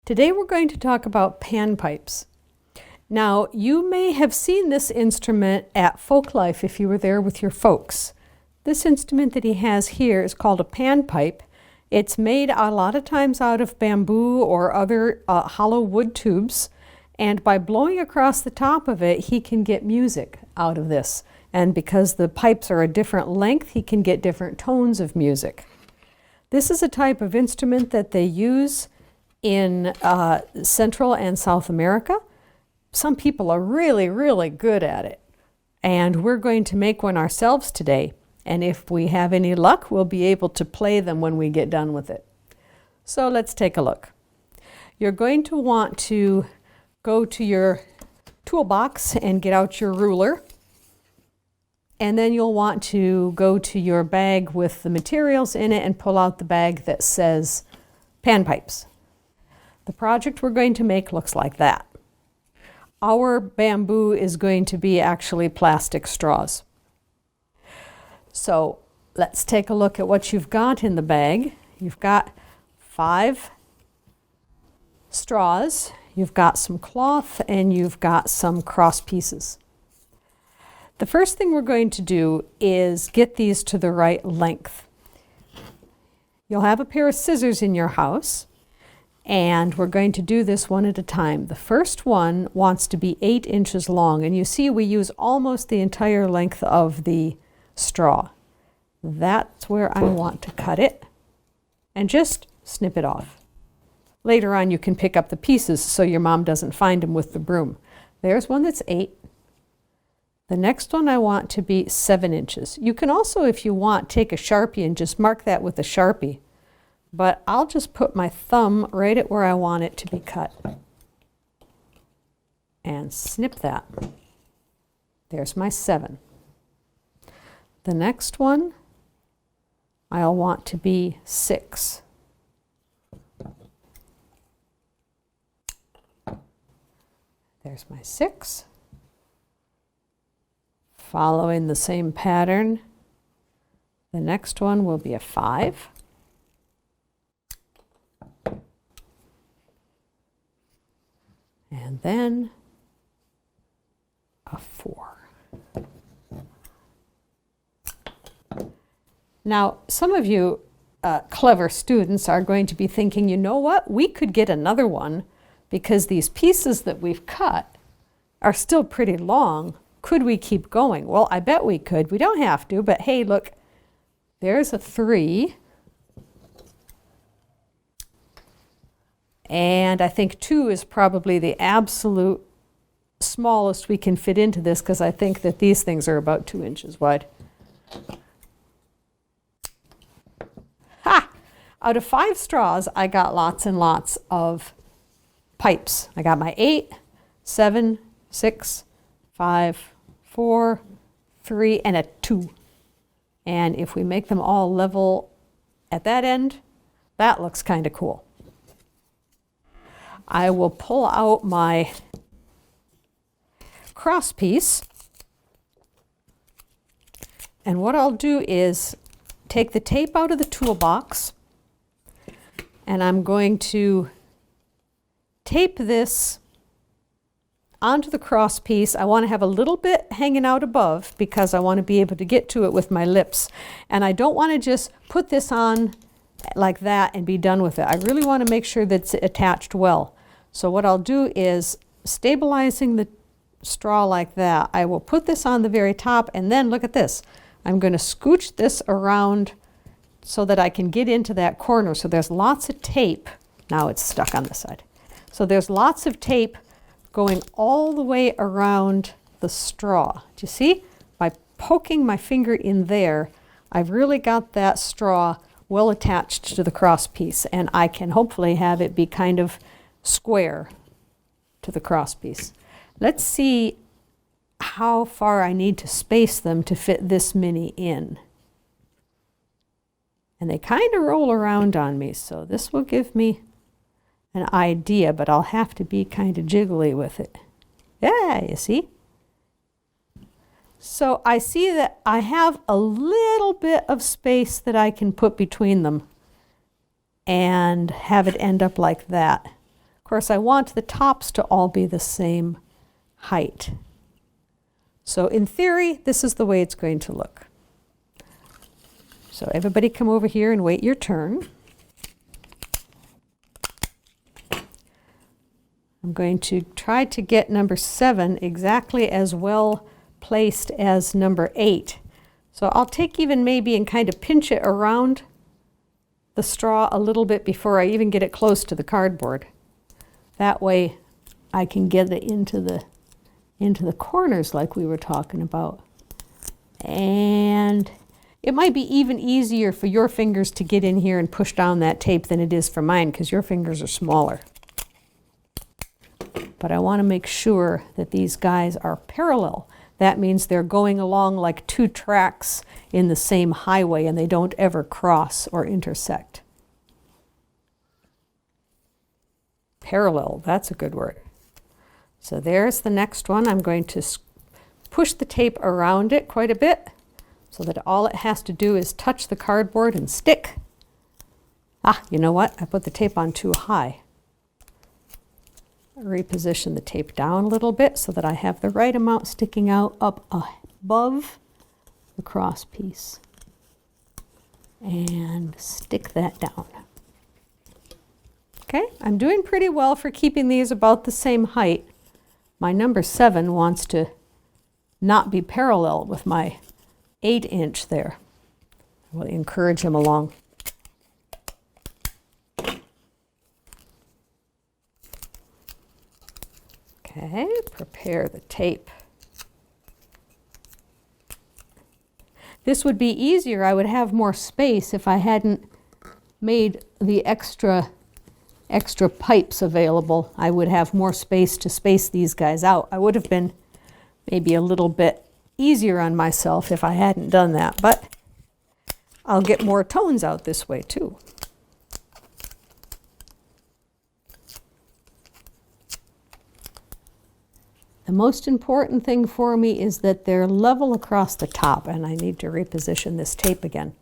Today we're going to talk about panpipes. Now, you may have seen this instrument at Folklife if you were there with your folks. This instrument that he has here is called a panpipe. It's made a lot of times out of bamboo or other hollow wood tubes, and by blowing across the top of it, he can get music out of this. And because the pipes are a different length, he can get different tones of music. This is a type of instrument that they use in Central and South America. Some people are really, really good at it. And we're going to make one ourselves today. And if we have any luck, we'll be able to play them when we get done with it. So let's take a look. You're going to want to go to your toolbox and get out your ruler. And then you'll want to go to your bag with the materials in it and pull out the bag that says panpipes. The project we're going to make looks like that. Our bamboo is going to be actually plastic straws. So let's take a look at what you've got in the bag. You've got 5 straws, you've got some cloth, and you've got some cross pieces. The first thing we're going to do is get these to the right length. You'll have a pair of scissors in your house, and we're going to do this one at a time. The first one wants to be 8 inches long, and you see we use almost the entire length of the straw. That's where I want to cut it, and just snip it off. Later on you can pick up the pieces so your mom doesn't find them with the broom. There's one that's 8. The next one I want to be 7 inches. You can also, if you want, take a Sharpie and just mark that with a Sharpie. But I'll just put my thumb right at where I want it to be cut. And snip that. There's my 7. The next one I'll want to be 6. There's my 6. Following the same pattern, the next one will be a 5. And then a 4. Now, some of you clever students are going to be thinking, you know what, we could get another one because these pieces that we've cut are still pretty long. Could we keep going? Well, I bet we could. We don't have to, but hey, look, there's a 3. And I think 2 is probably the absolute smallest we can fit into this, because I think that these things are about 2 inches wide. Ha! Out of 5 straws, I got lots and lots of pipes. I got my 8, 7, 6, 5, 4, 3, and a 2. And if we make them all level at that end, that looks kind of cool. I will pull out my cross piece, and what I'll do is take the tape out of the toolbox, and I'm going to tape this onto the cross piece. I want to have a little bit hanging out above because I want to be able to get to it with my lips, and I don't want to just put this on like that and be done with it. I really want to make sure that it's attached well. So what I'll do is, stabilizing the straw like that, I will put this on the very top, and then look at this. I'm going to scooch this around so that I can get into that corner. So there's lots of tape. Now it's stuck on this side. So there's lots of tape going all the way around the straw. Do you see? By poking my finger in there, I've really got that straw well attached to the cross piece, and I can hopefully have it be kind of square to the cross piece. Let's see how far I need to space them to fit this many in. And they kind of roll around on me, so this will give me an idea, but I'll have to be kind of jiggly with it. Yeah, you see? So I see that I have a little bit of space that I can put between them and have it end up like that. course, I want the tops to all be the same height. So in theory, this is the way it's going to look. So everybody come over here and wait your turn. I'm going to try to get number 7 exactly as well placed as number 8. So I'll take even maybe and kind of pinch it around the straw a little bit before I even get it close to the cardboard. That way I can get it into the corners like we were talking about. And it might be even easier for your fingers to get in here and push down that tape than it is for mine, because your fingers are smaller. But I want to make sure that these guys are parallel. That means they're going along like 2 tracks in the same highway and they don't ever cross or intersect. Parallel, that's a good word. So there's the next one. I'm going to push the tape around it quite a bit so that all it has to do is touch the cardboard and stick. Ah, you know what? I put the tape on too high. Reposition the tape down a little bit so that I have the right amount sticking out up above the cross piece. And stick that down. Okay, I'm doing pretty well for keeping these about the same height. My number 7 wants to not be parallel with my 8-inch there. I will encourage him along. Okay, prepare the tape. This would be easier. I would have more space if I hadn't made the extra pipes available. I would have more space to space these guys out. I would have been maybe a little bit easier on myself if I hadn't done that, but I'll get more tones out this way too. The most important thing for me is that they're level across the top, and I need to reposition this tape again.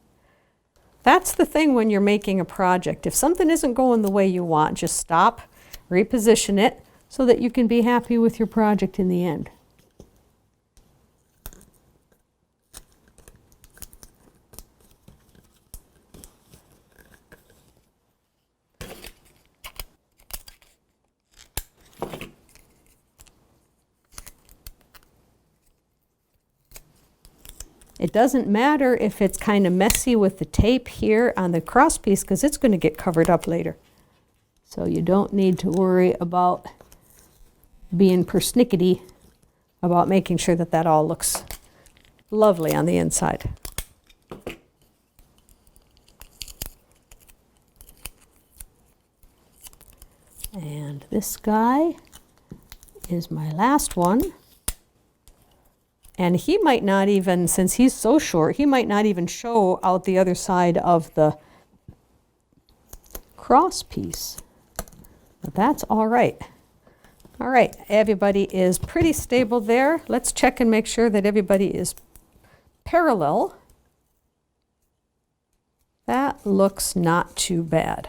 That's the thing when you're making a project. If something isn't going the way you want, just stop, reposition it, so that you can be happy with your project in the end. It doesn't matter if it's kind of messy with the tape here on the cross piece, because it's going to get covered up later. So you don't need to worry about being persnickety about making sure that that all looks lovely on the inside. And this guy is my last one. And he might not even, since he's so short, he might not even show out the other side of the cross piece. But that's all right. All right, everybody is pretty stable there. Let's check and make sure that everybody is parallel. That looks not too bad.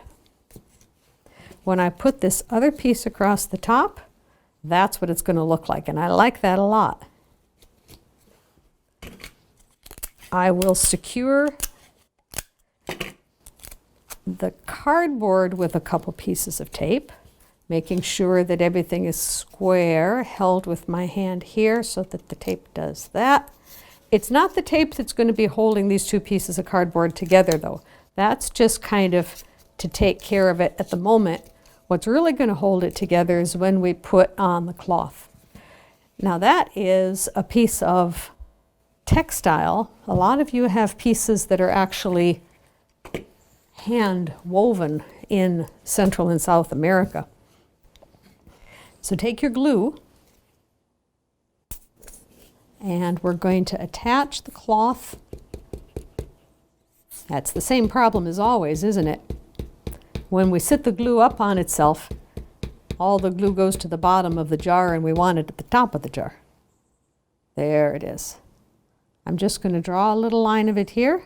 When I put this other piece across the top, that's what it's going to look like, and I like that a lot. I will secure the cardboard with a couple pieces of tape, making sure that everything is square, held with my hand here so that the tape does that. It's not the tape that's going to be holding these 2 pieces of cardboard together, though. That's just kind of to take care of it at the moment. What's really going to hold it together is when we put on the cloth. Now that is a piece of textile. A lot of you have pieces that are actually hand woven in Central and South America. So take your glue, and we're going to attach the cloth. That's the same problem as always, isn't it? When we sit the glue up on itself, all the glue goes to the bottom of the jar and we want it at the top of the jar. There it is. I'm just going to draw a little line of it here.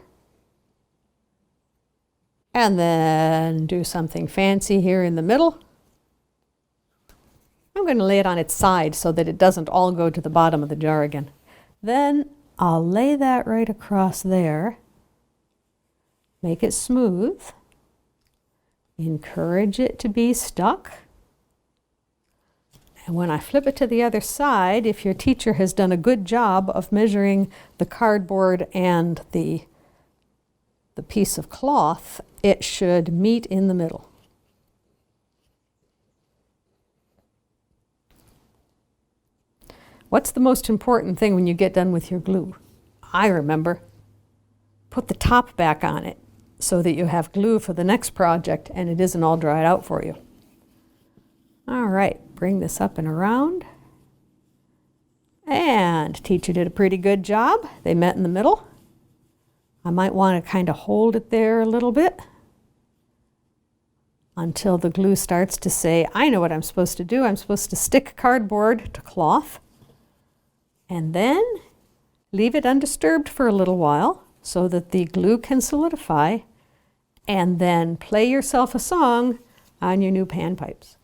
And then do something fancy here in the middle. I'm going to lay it on its side so that it doesn't all go to the bottom of the jar again. Then I'll lay that right across there. Make it smooth. Encourage it to be stuck. And when I flip it to the other side, if your teacher has done a good job of measuring the cardboard and the piece of cloth, it should meet in the middle. What's the most important thing when you get done with your glue? I remember. Put the top back on it so that you have glue for the next project and it isn't all dried out for you. All right, bring this up and around. And teacher did a pretty good job. They met in the middle. I might want to kind of hold it there a little bit until the glue starts to say, I know what I'm supposed to do. I'm supposed to stick cardboard to cloth and then leave it undisturbed for a little while so that the glue can solidify, and then play yourself a song on your new panpipes.